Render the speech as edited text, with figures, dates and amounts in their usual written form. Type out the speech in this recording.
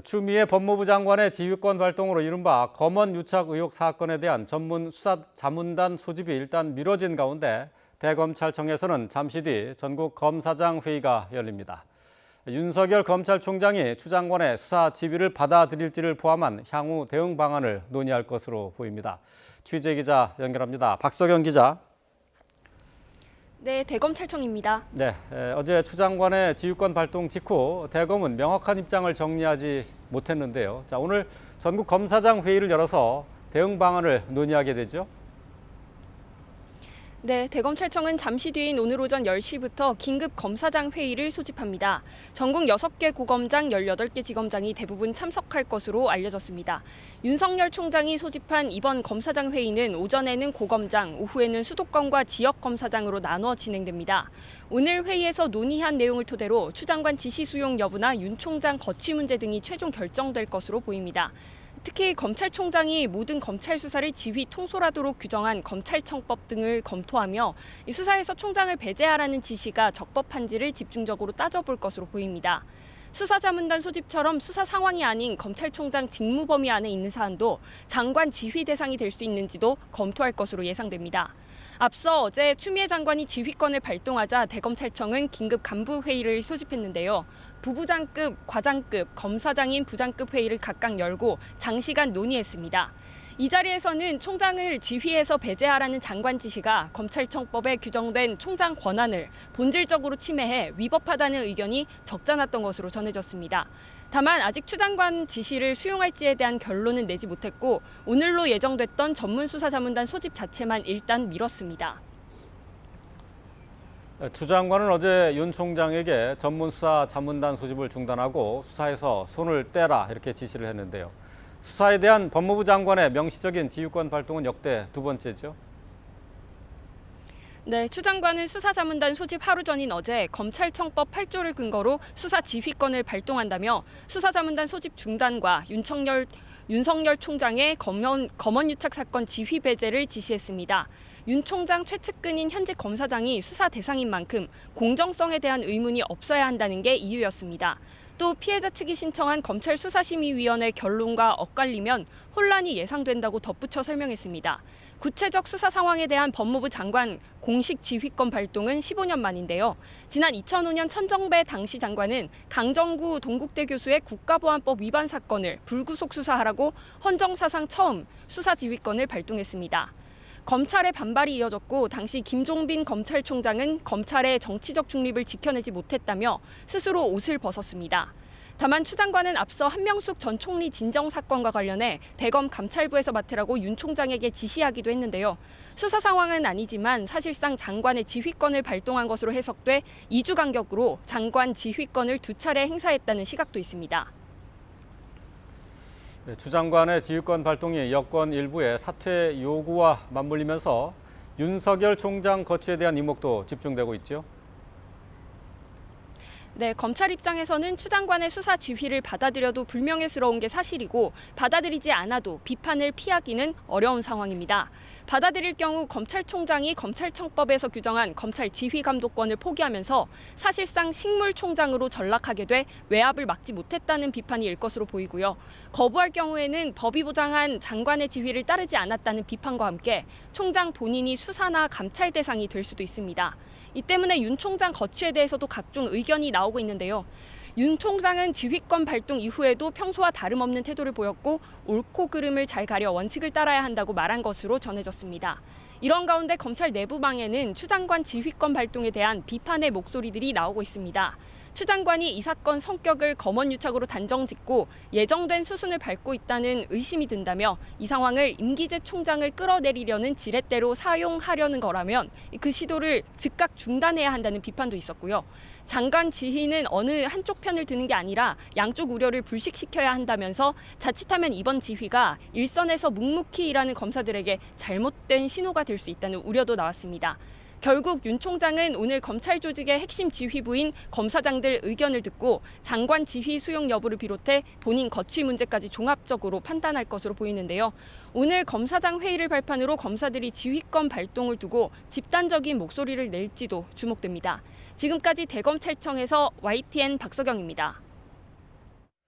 추미애 법무부 장관의 지휘권 발동으로 이른바 검언 유착 의혹 사건에 대한 전문 수사 자문단 소집이 일단 미뤄진 가운데 대검찰청에서는 잠시 뒤 전국 검사장 회의가 열립니다. 윤석열 검찰총장이 추 장관의 수사 지휘를 받아들일지를 포함한 향후 대응 방안을 논의할 것으로 보입니다. 취재 기자 연결합니다. 박석영 기자. 네, 대검찰청입니다. 네, 어제 추 장관의 지휘권 발동 직후 대검은 명확한 입장을 정리하지 못했는데요. 자, 오늘 전국 검사장 회의를 열어서 대응 방안을 논의하게 되죠. 네, 대검찰청은 잠시 뒤인 오늘 오전 10시부터 긴급 검사장 회의를 소집합니다. 전국 6개 고검장, 18개 지검장이 대부분 참석할 것으로 알려졌습니다. 윤석열 총장이 소집한 이번 검사장 회의는 오전에는 고검장, 오후에는 수도권과 지역검사장으로 나눠 진행됩니다. 오늘 회의에서 논의한 내용을 토대로 추 장관 지시 수용 여부나 윤 총장 거취 문제 등이 최종 결정될 것으로 보입니다. 특히 검찰총장이 모든 검찰 수사를 지휘 통솔하도록 규정한 검찰청법 등을 검토하며 이 수사에서 총장을 배제하라는 지시가 적법한지를 집중적으로 따져볼 것으로 보입니다. 수사자문단 소집처럼 수사 상황이 아닌 검찰총장 직무 범위 안에 있는 사안도 장관 지휘 대상이 될 수 있는지도 검토할 것으로 예상됩니다. 앞서 어제 추미애 장관이 지휘권을 발동하자 대검찰청은 긴급 간부 회의를 소집했는데요. 부부장급, 과장급, 검사장인 부장급 회의를 각각 열고 장시간 논의했습니다. 이 자리에서는 총장을 지휘에서 배제하라는 장관 지시가 검찰청법에 규정된 총장 권한을 본질적으로 침해해 위법하다는 의견이 적잖았던 것으로 전해졌습니다. 다만 아직 추 장관 지시를 수용할지에 대한 결론은 내지 못했고 오늘로 예정됐던 전문수사자문단 소집 자체만 일단 미뤘습니다. 추 장관은 어제 윤 총장에게 전문수사자문단 소집을 중단하고 수사에서 손을 떼라 이렇게 지시를 했는데요. 수사에 대한 법무부 장관의 명시적인 지휘권 발동은 역대 두 번째죠. 네, 추 장관은 수사자문단 소집 하루 전인 어제 검찰청법 8조를 근거로 수사 지휘권을 발동한다며 수사자문단 소집 중단과 윤석열 총장의 검언 유착 사건 지휘 배제를 지시했습니다. 윤 총장 최측근인 현직 검사장이 수사 대상인 만큼 공정성에 대한 의문이 없어야 한다는 게 이유였습니다. 또 피해자 측이 신청한 검찰수사심의위원회 결론과 엇갈리면 혼란이 예상된다고 덧붙여 설명했습니다. 구체적 수사 상황에 대한 법무부 장관 공식 지휘권 발동은 15년 만인데요. 지난 2005년 천정배 당시 장관은 강정구 동국대 교수의 국가보안법 위반 사건을 불구속 수사하라고 헌정사상 처음 수사 지휘권을 발동했습니다. 검찰의 반발이 이어졌고 당시 김종빈 검찰총장은 검찰의 정치적 중립을 지켜내지 못했다며 스스로 옷을 벗었습니다. 다만 추 장관은 앞서 한명숙 전 총리 진정 사건과 관련해 대검 감찰부에서 맡으라고 윤 총장에게 지시하기도 했는데요. 수사 상황은 아니지만 사실상 장관의 지휘권을 발동한 것으로 해석돼 2주 간격으로 장관 지휘권을 2차례 행사했다는 시각도 있습니다. 추 장관의 지휘권 발동이 여권 일부의 사퇴 요구와 맞물리면서 윤석열 총장 거취에 대한 이목도 집중되고 있죠. 네, 검찰 입장에서는 추 장관의 수사 지휘를 받아들여도 불명예스러운 게 사실이고 받아들이지 않아도 비판을 피하기는 어려운 상황입니다. 받아들일 경우 검찰총장이 검찰청법에서 규정한 검찰 지휘 감독권을 포기하면서 사실상 식물총장으로 전락하게 돼 외압을 막지 못했다는 비판이 일 것으로 보이고요. 거부할 경우에는 법이 보장한 장관의 지휘를 따르지 않았다는 비판과 함께 총장 본인이 수사나 감찰 대상이 될 수도 있습니다. 이 때문에 윤 총장 거취에 대해서도 각종 의견이 나오고 있는데요. 윤 총장은 지휘권 발동 이후에도 평소와 다름없는 태도를 보였고 옳고 그름을 잘 가려 원칙을 따라야 한다고 말한 것으로 전해졌습니다. 이런 가운데 검찰 내부방에는 추 장관 지휘권 발동에 대한 비판의 목소리들이 나오고 있습니다. 추 장관이 이 사건 성격을 검언 유착으로 단정짓고 예정된 수순을 밟고 있다는 의심이 든다며 이 상황을 임기재 총장을 끌어내리려는 지렛대로 사용하려는 거라면 그 시도를 즉각 중단해야 한다는 비판도 있었고요. 장관 지휘는 어느 한쪽 편을 드는 게 아니라 양쪽 우려를 불식시켜야 한다면서 자칫하면 이번 지휘가 일선에서 묵묵히 일하는 검사들에게 잘못된 신호가 될 수 있다는 우려도 나왔습니다. 결국 윤 총장은 오늘 검찰 조직의 핵심 지휘부인 검사장들 의견을 듣고 장관 지휘 수용 여부를 비롯해 본인 거취 문제까지 종합적으로 판단할 것으로 보이는데요. 오늘 검사장 회의를 발판으로 검사들이 지휘권 발동을 두고 집단적인 목소리를 낼지도 주목됩니다. 지금까지 대검찰청에서 YTN 박석영입니다.